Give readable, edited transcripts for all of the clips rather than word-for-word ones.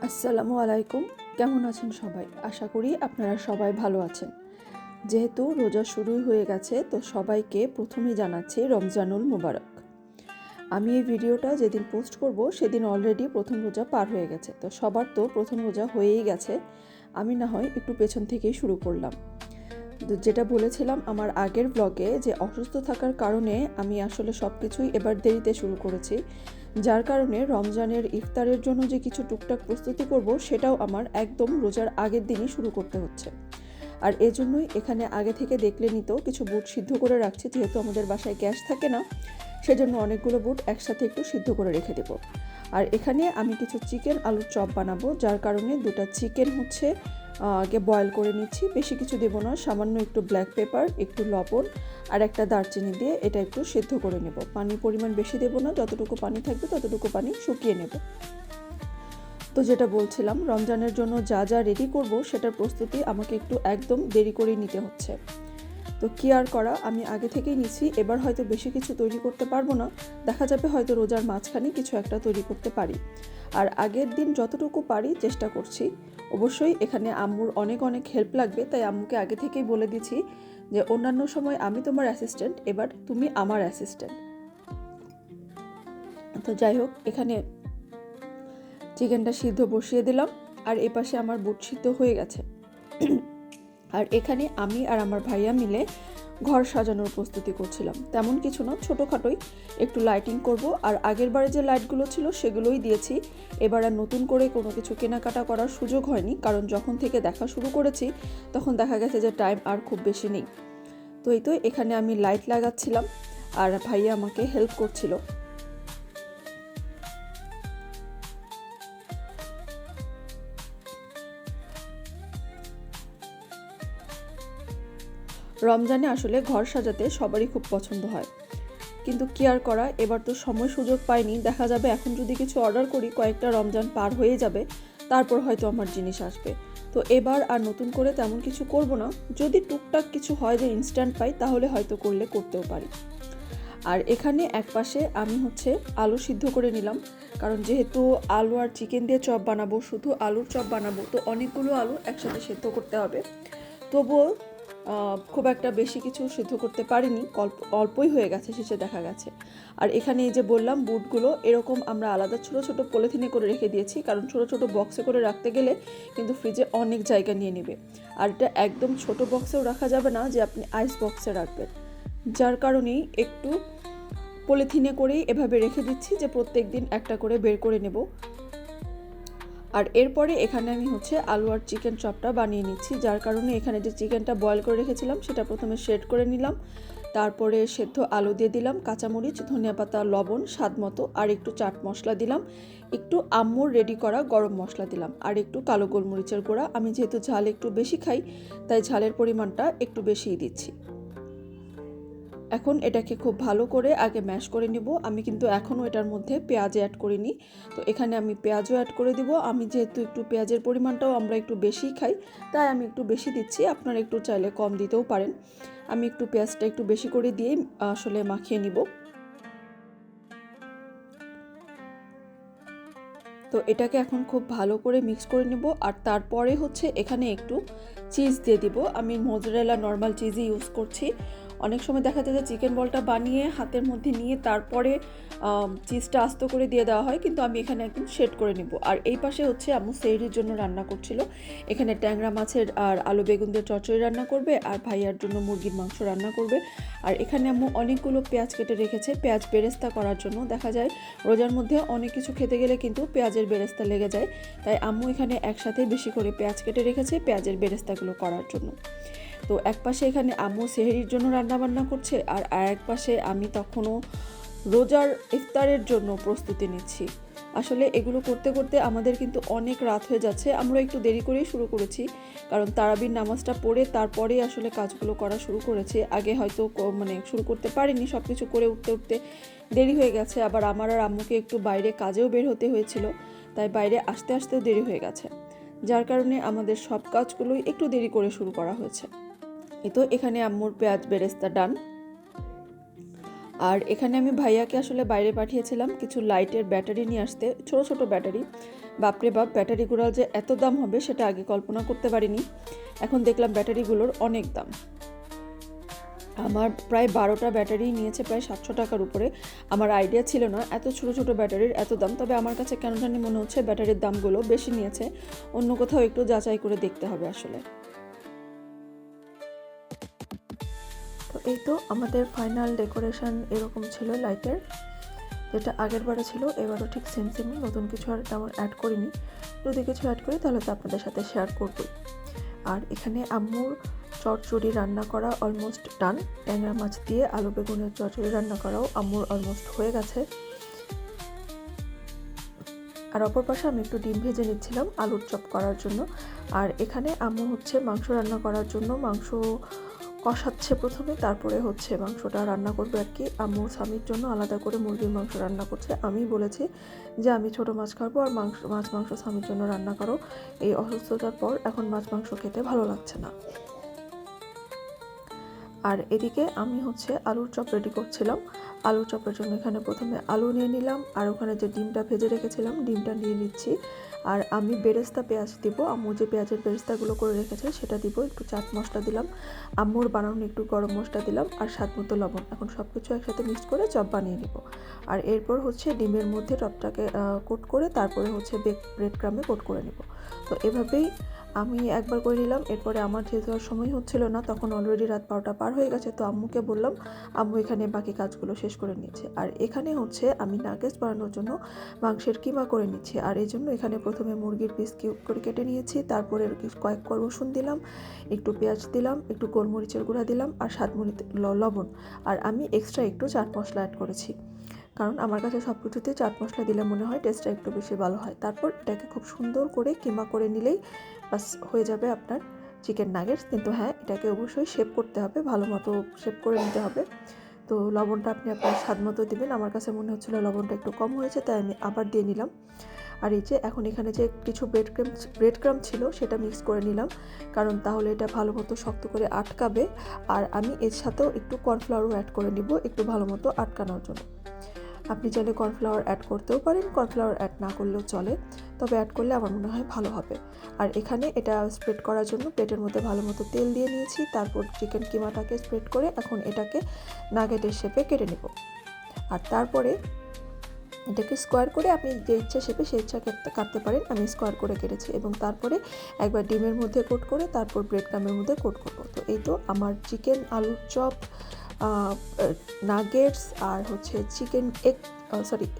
আসসালামু আলাইকুম। কেমন আছেন সবাই? আশা করি আপনারা সবাই ভালো আছেন। যেহেতু রোজা শুরুই হয়ে গেছে, তো সবাইকে প্রথমেই জানাচ্ছি রমজানুল মুবারক। আমি এই ভিডিওটা যেদিন পোস্ট করব সেদিন অলরেডি প্রথম রোজা পার হয়ে গেছে। তো সবার তো প্রথম রোজা হয়েই গেছে, আমি না হয় একটু পেছন থেকেই শুরু করলাম। যেটা বলেছিলাম আমার আগের ব্লগে, যে অসুস্থ থাকার কারণে আমি আসলে সব কিছুই এবার দেরিতে শুরু করেছি, যার কারণে রমজানের ইফতারের জন্য যে কিছু টুকটাক প্রস্তুতি করব সেটাও আমার একদম রোজার আগের দিনই শুরু করতে হচ্ছে। আর এজন্যই এখানে আগে থেকে দেখলে নিতেও কিছু বুট সিদ্ধ করে রাখছি, যেহেতু আমাদের বাসায় গ্যাস থাকে না, সেজন্য অনেকগুলো বুট একসাথে একটু সিদ্ধ করে রেখে দেব। আর এখানে আমি কিছু চিকেন আলুর চপ বানাবো, যার কারণে দুটো চিকেন আগে বয়েল করে নিচ্ছি। বেশি কিছু দেবো না, সামান্য একটু ব্ল্যাক পেপার, একটু লবণ আর একটা দারচিনি দিয়ে এটা একটু সিদ্ধ করে নেব। পানির পরিমাণ বেশি দেবো না, যতটুকু পানি থাকবে ততটুকু পানি শুকিয়ে নেব। তো যেটা বলছিলাম, রমজানের জন্য যা যা রেডি করব সেটার প্রস্তুতি আমাকে একটু একদম দেরি করেই নিতে হচ্ছে। তো কি আর করা, আমি আগে থেকেই নিচ্ছি। এবার হয়তো বেশি কিছু তৈরি করতে পারবো না, দেখা যাবে হয়তো রোজার মাঝখানে কিছু একটা তৈরি করতে পারি। আর আগের দিন যতটুকু পারি চেষ্টা করছি। অবশ্যই এখানে আম্মুর অনেক অনেক হেল্প লাগবে, তাই আম্মুকে আগে থেকেই বলে দিচ্ছি যে অন্যান্য সময় আমি তোমার অ্যাসিস্ট্যান্ট, এবার তুমি আমার অ্যাসিস্ট্যান্ট। তো যাই হোক, এখানে চিকেনটা সিদ্ধ বসিয়ে দিলাম, আর এপাশে আমার বুট সিদ্ধ হয়ে গেছে। আর এখানে আমি আর আমার ভাইয়া মিলে ঘর সাজানোর প্রস্তুতি করছিলাম। তেমন কিছু না, ছোটোখাটোই একটু লাইটিং করব। আর আগের বারে যে লাইটগুলো ছিল সেগুলোই দিয়েছি। এবার আর নতুন করে কোনো কিছু কেনাকাটা করার সুযোগ হয়নি, কারণ যখন থেকে দেখা শুরু করেছি তখন দেখা গেছে যে টাইম আর খুব বেশি নেই। তো এই তো এখানে আমি লাইট লাগাচ্ছিলাম আর ভাইয়া আমাকে হেল্প করছিল। রমজানে আসলে ঘর সাজাতে সবারই খুব পছন্দ হয়, কিন্তু কি আর করা, এবার তো সময় সুযোগ পাইনি। দেখা যাবে এখন যদি কিছু অর্ডার করি, কয়েকটা রমজান পার হয়ে যাবে, তারপর হয়তো আমার জিনিস আসবে। তো এবার আর নতুন করে তেমন কিছু করব না। যদি টুকটাক কিছু হয় যে ইনস্ট্যান্ট পাই, তাহলে হয়তো করতেও পারি। আর এখানে একপাশে আমি আলু সিদ্ধ করে নিলাম, কারণ যেহেতু আলু আর চিকেন দিয়ে চপ বানাবো, শুধু আলুর চপ বানাবো, তো অনেকগুলো আলু একসাথে সেদ্ধ করতে হবে। তবুও খুব একটা বেশি কিছু সিদ্ধ করতে পারিনি, অল্পই হয়ে গেছে শেষে দেখা গেছে। আর এখানে এই যে বললাম, বুটগুলো এরকম আমরা আলাদা ছোটো ছোটো পলিথিনে করে রেখে দিয়েছি, কারণ ছোটো ছোটো বক্সে করে রাখতে গেলে কিন্তু ফ্রিজে অনেক জায়গা নিয়ে নেবে। আর এটা একদম ছোট বক্সেও রাখা যাবে না যে আপনি আইস বক্সে রাখবেন, যার কারণেই একটু পলিথিনে করেই এভাবে রেখে দিচ্ছি, যে প্রত্যেক দিন একটা করে বের করে নেব। আর এরপরে এখানে আমি আলু আর চিকেন চপটা বানিয়ে নিচ্ছি, যার কারণে এখানে যে চিকেনটা বয়েল করে রেখেছিলাম সেটা প্রথমে সেট করে নিলাম, তারপরে সেদ্ধ আলু দিয়ে দিলাম, কাঁচামরিচ, ধনিয়া পাতা, লবণ স্বাদ মতো, আর একটু চাট মশলা দিলাম, একটু আম্মুর রেডি করা গরম মশলা দিলাম, আর একটু কালো গোলমরিচের গুঁড়া। আমি যেহেতু ঝাল একটু বেশি খাই, তাই ঝালের পরিমাণটা একটু বেশিই দিচ্ছি। এখন এটাকে খুব ভালো করে আগে ম্যাশ করে নিব। আমি কিন্তু এখনও এটার মধ্যে পেঁয়াজ অ্যাড করিনি, তো এখানে আমি পেঁয়াজও অ্যাড করে দিব। আমি যেহেতু একটু পেঁয়াজের পরিমাণটাও আমরা একটু বেশিই খাই, তাই আমি একটু বেশি দিচ্ছি, আপনারা একটু চাইলে কম দিতেও পারেন। আমি একটু পেঁয়াজটা একটু বেশি করে দিয়েই আসলে মাখিয়ে নিব। তো এটাকে এখন খুব ভালো করে মিক্স করে নেব। আর তারপরে এখানে একটু চিজ দিয়ে দিব। আমি মোজারেলা নর্মাল চিজই ইউজ করছি। অনেক সময় দেখা যায় যে চিকেন বলটা বানিয়ে হাতের মধ্যে নিয়ে তারপরে চিজটা আস্ত করে দিয়ে দেওয়া হয়, কিন্তু আমি এখানে একদম সেট করে নেব। আর এই পাশে আম্মু সেহরির জন্য রান্না করছিল। এখানে ট্যাংরা মাছের আর আলু বেগুন দিয়ে চচ্চড়ি রান্না করবে, আর ভাইয়ার জন্য মুরগির মাংস রান্না করবে। আর এখানে আম্মু অনেকগুলো পেঁয়াজ কেটে রেখেছে পেঁয়াজ বেরেস্তা করার জন্য। দেখা যায় রোজার মধ্যে অনেক কিছু খেতে গেলে কিন্তু পেঁয়াজের বেরেস্তা লেগে যায়, তাই আম্মু এখানে একসাথে বেশি করে পেঁয়াজ কেটে রেখেছে পেঁয়াজের বেরেস্তাগুলো করার জন্য। তো এক পাশে এখানে আম্মু সেহরির জন্য রান্নাবান্না করছে, আর এক পাশে আমি তখনও রোজার ইফতারের জন্য প্রস্তুতি নিচ্ছি। আসলে এগুলো করতে করতে আমাদের কিন্তু অনেক রাত হয়ে যাচ্ছে। আমরা একটু দেরি করেই শুরু করেছি, কারণ তারাবির নামাজটা পড়ে তারপরেই আসলে কাজগুলো করা শুরু করেছি। আগে হয়তো শুরু করতে পারিনি, সব কিছু করে উঠতে উঠতে দেরি হয়ে গেছে। আবার আমার আর আম্মুকে একটু বাইরে কাজেও বের হতে হয়েছিল, তাই বাইরে আসতে আসতেও দেরি হয়ে গেছে, যার কারণে আমাদের সব কাজগুলোই একটু দেরি করে শুরু করা হয়েছে। তো এখানে আম্মুর পেঁয়াজ বেরেস্তা ডান। আর এখানে আমি ভাইয়াকে আসলে বাইরে পাঠিয়েছিলাম কিছু লাইটের ব্যাটারি নিয়ে আসতে, ছোট ছোট ব্যাটারি, বাপরে বাপ, ব্যাটারিগুলোর যে এত দাম হবে সেটা আগে কল্পনা করতে পারিনি। এখন দেখলাম ব্যাটারিগুলোর অনেক দাম। আমার প্রায় 12টা ব্যাটারি নিয়েছে প্রায় 700 টাকার উপরে। আমার আইডিয়া ছিল না এত ছোটো ছোটো ব্যাটারির এত দাম, তবে আমার কাছে কেন জানি মনে হচ্ছে ব্যাটারির দামগুলো বেশি নিয়েছে। অন্য কোথাও একটু যাচাই করে দেখতে হবে আসলে। তো এই তো আমাদের ফাইনাল ডেকোরেশন এরকম ছিল লাইটের, যেটা আগের বারে ছিল এবারও ঠিক সেম সেমই, নতুন কিছু আর তেমন অ্যাড করিনি। যদি কিছু অ্যাড করি তাহলে তো আপনাদের সাথে শেয়ার করবই। আর এখানে আম্মুর চচ্চড়ি রান্না করা অলমোস্ট ডান। ট্যাংরা মাছ দিয়ে আলু বেগুনের চচ্চড়ি রান্না করাও আম্মুর অলমোস্ট হয়ে গেছে। আর অপর পাশে আমি একটু ডিম ভেজে নিচ্ছিলাম আলুর চপ করার জন্য। আর এখানে আম্মু হচ্ছে মাংস রান্না করার জন্য মাংস কষাচ্ছে প্রথমে, তারপরে হচ্ছে মাংসটা রান্না করবে আর কি। আম্মুর স্বামীর জন্য আলাদা করে মুরগির মাংস রান্না করছে। আমি বলেছি যে আমি ছোটো মাছ খাবো আর মাছ মাংস স্বামীর জন্য রান্না করো। এই অসুস্থতার পর এখন মাছ মাংস খেতে ভালো লাগছে না। আর এদিকে আমি হচ্ছে আলুর চপ রেডি করছিলাম। আলুর চপের জন্য এখানে প্রথমে আলু নিয়ে নিলাম, আর ওখানে যে ডিমটা ভেজে রেখেছিলাম ডিমটা নিয়ে নিচ্ছি। আর আমি বেরেস্তা পেঁয়াজ দিব, আম্মু যে পেঁয়াজের বেরেস্তাগুলো করে রেখেছে সেটা দিব, একটু চাট মশলা দিলাম, আম্মুর বানানো একটু গরম মশলা দিলাম, আর স্বাদ মতো লবণ। এখন সব কিছু একসাথে মিক্স করে চপ বানিয়ে নিব। আর এরপর হচ্ছে ডিমের মধ্যে চপটাকে কোট করে তারপরে হচ্ছে ব্রেড ক্রামে কোট করে নেব। তো এভাবেই আমি একবার করে নিলাম। এরপরে আমার যেহেতু আর সময় হচ্ছিল না, তখন অলরেডি রাত 12টা পার হয়ে গেছে, তো আম্মুকে বললাম, আম্মু এখানে বাকি কাজগুলো শেষ করে নিয়েছে। আর এখানে হচ্ছে আমি নাগেটস বানানোর জন্য মাংসের কিমা করে নিচ্ছি। আর এই জন্য এখানে প্রথমে মুরগির পিস কিউব করে কেটে নিয়েছি, তারপরে কয়েক কোয়া রসুন দিলাম, একটু পেঁয়াজ দিলাম, একটু গোলমরিচের গুঁড়া দিলাম, আর স্বাদমতো লবণ। আর আমি এক্সট্রা একটু চাট মশলা অ্যাড করেছি, কারণ আমার কাছে সব কিছুতে চাট মশলা দিলে মনে হয় টেস্টটা একটু বেশি ভালো হয়। তারপর এটাকে খুব সুন্দর করে কিমা করে নিলেই বাস হয়ে যাবে আপনার চিকেন নাগেটস। কিন্তু হ্যাঁ, এটাকে অবশ্যই শেপ করতে হবে, ভালো মতো শেপ করে নিতে হবে। তো লবণটা আপনি আপনার স্বাদ মতো দেবেন। আমার কাছে মনে হচ্ছিলো লবণটা একটু কম হয়েছে, তাই আমি আবার দিয়ে নিলাম। আর এই যে এখন এখানে যে কিছু ব্রেড ক্রাম্ব ছিল সেটা মিক্স করে নিলাম, কারণ তাহলে এটা ভালো মতো শক্ত করে আটকাবে। আর আমি এর সাথেও একটু কর্নফ্লাওয়ারও অ্যাড করে নিব একটু ভালো মতো আটকানোর জন্য। আপনি চাইলে কর্নফ্লাওয়ার অ্যাড করতেও পারেন, কর্নফ্লাওয়ার অ্যাড না করলেও চলে, তবে অ্যাড করলে আমার মনে হয় ভালো হবে। আর এখানে এটা স্প্রেড করার জন্য প্লেটের মধ্যে ভালো মতো তেল দিয়ে নিয়েছি, তারপর চিকেন কিমাটাকে স্প্রেড করে এখন এটাকে নাগেটের শেপে কেটে নেব। আর তারপরে এটাকে স্কোয়ার করে আপনি যে ইচ্ছা শেপে সেই ইচ্ছা কাটতে পারেন। আমি স্কোয়ার করে কেটেছি এবং তারপরে একবার ডিমের মধ্যে কোট করে তারপর ব্রেড ক্রামের মধ্যে কোট করব। তো এই তো আমার চিকেন আলুর চপ, নাগেটস আর হচ্ছে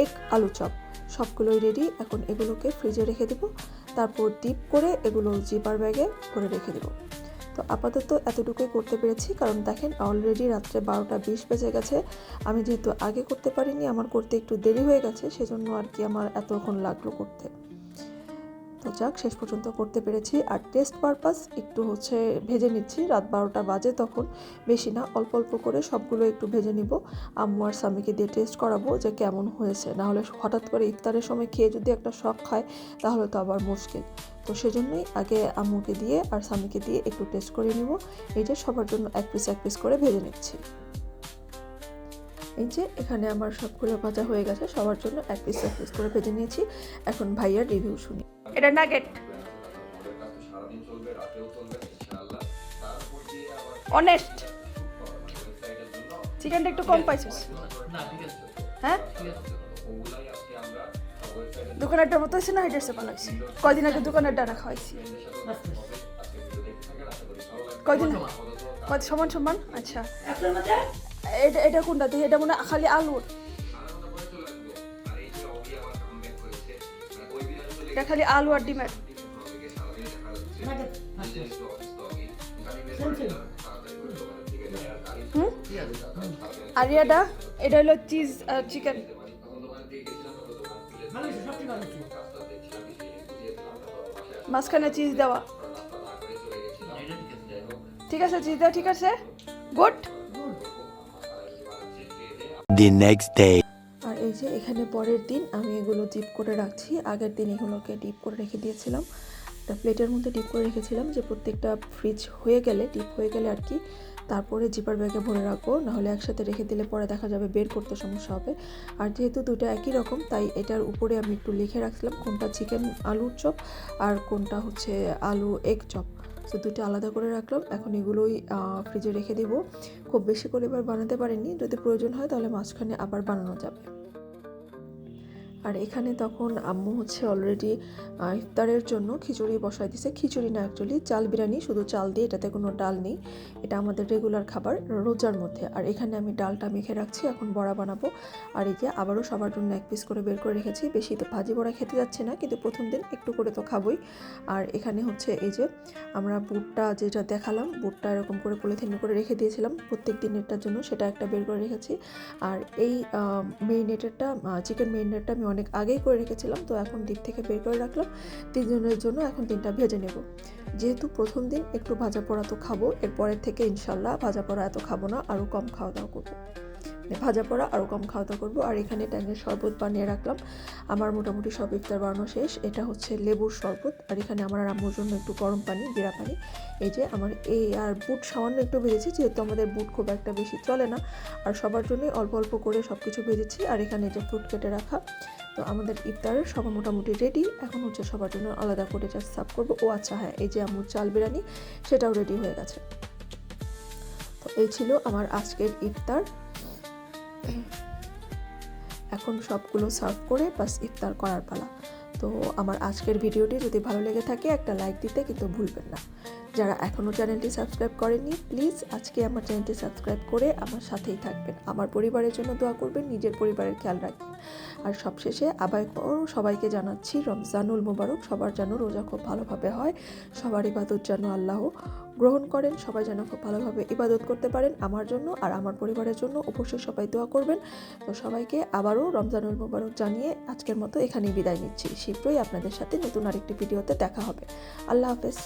এগ আলু চপ সবগুলোই রেডি। এখন এগুলোকে ফ্রিজে রেখে দেবো, তারপর ডিপ করে এগুলো জিপার ব্যাগে করে রেখে দেবো। তো আপাতত এতটুকুই করতে পেরেছি, কারণ দেখেন অলরেডি রাত্রে 12টা 20 বেজে গেছে। আমি যেহেতু আগে করতে পারিনি, আমার করতে একটু দেরি হয়ে গেছে, সেজন্য আর কি আমার এতক্ষণ লাগলো করতে। তো যাক, শেষ পর্যন্ত করতে পেরেছি। আর টেস্ট পারপাস একটু হচ্ছে ভেজে নিচ্ছি, রাত 12টা বাজে তখন, বেশি না, অল্প অল্প করে সবগুলো একটু ভেজে নিব। আম্মু আর স্বামীকে দিয়ে টেস্ট করাবো যে কেমন হয়েছে, নাহলে হঠাৎ করে ইফতারের সময় খেয়ে যদি একটা শক খায় তাহলে তো আবার মুশকিল। তো সেজন্যই আগে আম্মুকে দিয়ে আর স্বামীকে দিয়ে একটু টেস্ট করে নিব। এই যে সবার জন্য এক পিস করে ভেজে নিচ্ছি। এই যে এখানে আমার সবগুলো ভাজা হয়ে গেছে, সবার জন্য এক পিস করে ভেজে নিয়েছি। এখন ভাইয়ার রিভিউ শুনি। এটা নাগেট অনেস্ট, চিকেনটা একটু কম পাইছিস? হ্যাঁ, দোকানেরটার মতো হয়েছে না, এটা ভালো হয়েছে। কয়দিন আগে দোকানের ডানা খাওয়াইছি, কয়দিন সমান। আচ্ছা, এটা কোনটা দেখি? এটা মনে হয় খালি আলুর, এটা খালি আলু আর ডিমের। আর এটা হলো চিজ চিকেন। মাঝখানে চিজ দেওয়া, ঠিক আছে, চিজ দেওয়া ঠিক আছে, গুড। The next day. আর এই যে এখানে পরের দিন আমি এগুলো ডিপ করে রাখছি। আগের দিন এগুলোকে ডিপ করে রেখে দিয়েছিলাম, একটা প্লেটের মধ্যে ডিপ করে রেখেছিলাম, যে প্রত্যেকটা ফ্রিজ হয়ে গেলে ডিপ হয়ে গেলে আর কি তারপরে জিপার ব্যাগে ভরে রাখবো, নাহলে একসাথে রেখে দিলে পরে দেখা যাবে বের করতে সমস্যা হবে। আর যেহেতু দুটো একই রকম, তাই এটার উপরে আমি একটু লিখে রাখছিলাম কোনটা চিকেন আলুর চপ আর কোনটা হচ্ছে আলু এগ চপ। তো দুটো আলাদা করে রাখলাম। এখন এগুলোই ফ্রিজে রেখে দেব। খুব বেশি করে এবার বানাতে পারিনি, যদি প্রয়োজন হয় তাহলে মাঝখানে আবার বানানো যাবে। আর এখানে তখন আম্মু হচ্ছে অলরেডি ইফতারের জন্য খিচুড়ি বসায় দিছে। খিচুড়ি না, অ্যাকচুয়ালি চাল বিরিয়ানি, শুধু চাল দিয়ে, এটাতে কোনো ডাল নেই। এটা আমাদের রেগুলার খাবার রোজার মধ্যে। আর এখানে আমি ডালটা মেখে রাখছি, এখন বড়া বানাবো। আর এই যে আবারও সবার জন্য এক পিস করে বের করে রেখেছি। বেশি তো ভাজি বড়া খেতে যাচ্ছে না, কিন্তু প্রথম দিন একটু করে তো খাবোই। আর এখানে হচ্ছে এই যে আমরা বুটটা যেটা দেখালাম, বুটটা এরকম করে পলিথিনে করে রেখে দিয়েছিলাম প্রত্যেক দিনেরটার জন্য, সেটা একটা বের করে রেখেছি। আর এই মেরিনেটেডটা, চিকেন মেরিনেটটা আমি অনেক আগেই করে রেখেছিলাম, তো এখন ডিপ থেকে বের করে রাখলাম 3 জনের জন্য। এখন 3টা ভেজে নেব। যেহেতু প্রথম দিন একটু ভাজা পোড়া তো খাবো, এরপরের থেকে ইনশাল্লাহ ভাজা পোড়া এত খাবো না, আরও কম খাওয়া দাওয়া করবো। ভাজা পোড়া আরও কম খাওয়া দাওয়া করবো। আর এখানে ট্যাঙের শরবত বানিয়ে রাখলাম। আমার মোটামুটি সব ইফতার বানানো শেষ। এটা হচ্ছে লেবুর শরবত। আর এখানে আমার আম্মুর জন্য একটু গরম পানি, জিরা পানি। এই যে আমার এই, আর বুট সামান্য একটু ভেজেছি, যেহেতু আমাদের বুট খুব একটা বেশি চলে না, আর সবার জন্যই অল্প অল্প করে সব কিছু ভেজেছি। আর এখানে যে ফ্রুট কেটে রাখা। তো আমাদের ইফতারের সব মোটামুটি রেডি। এখন হচ্ছে সবার জন্য আলাদা করে জাস্ট সার্ভ করবো। ও আচ্ছা হ্যাঁ, এই যে আম্মুর চাল বিরিয়ানি, সেটাও রেডি হয়ে গেছে। তো এই ছিল আমার আজকের ইফতার। এখন সবগুলো সার্ভ করে বাস ইফতার করার পালা। তো আমার আজকের ভিডিওটি যদি ভালো লেগে থাকে একটা লাইক দিতে কিন্তু ভুলবেন না। যারা এখনও চ্যানেলটি সাবস্ক্রাইব করেননি, প্লিজ আজকে আমার চ্যানেলটি সাবস্ক্রাইব করে আমার সাথেই থাকবেন। আমার পরিবারের জন্য দোয়া করবেন, নিজের পরিবারের খেয়াল রাখবেন। আর সবশেষে আবার সবাইকে জানাচ্ছি রমজানুল মুবারক। সবার যেন রোজা খুব ভালোভাবে হয়, সবার ইবাদত যেন আল্লাহ গ্রহণ করেন, সবাই যেন খুব ভালোভাবে ইবাদত করতে পারেন। আমার জন্য আর আমার পরিবারের জন্য অবশ্যই সবাই দোয়া করবেন। তো সবাইকে আবারও রমজানুল মুবারক জানিয়ে আজকের মতো এখানেই বিদায় নিচ্ছি। শীঘ্রই আপনাদের সাথে নতুন আরেকটি ভিডিওতে দেখা হবে। আল্লাহ হাফেজ।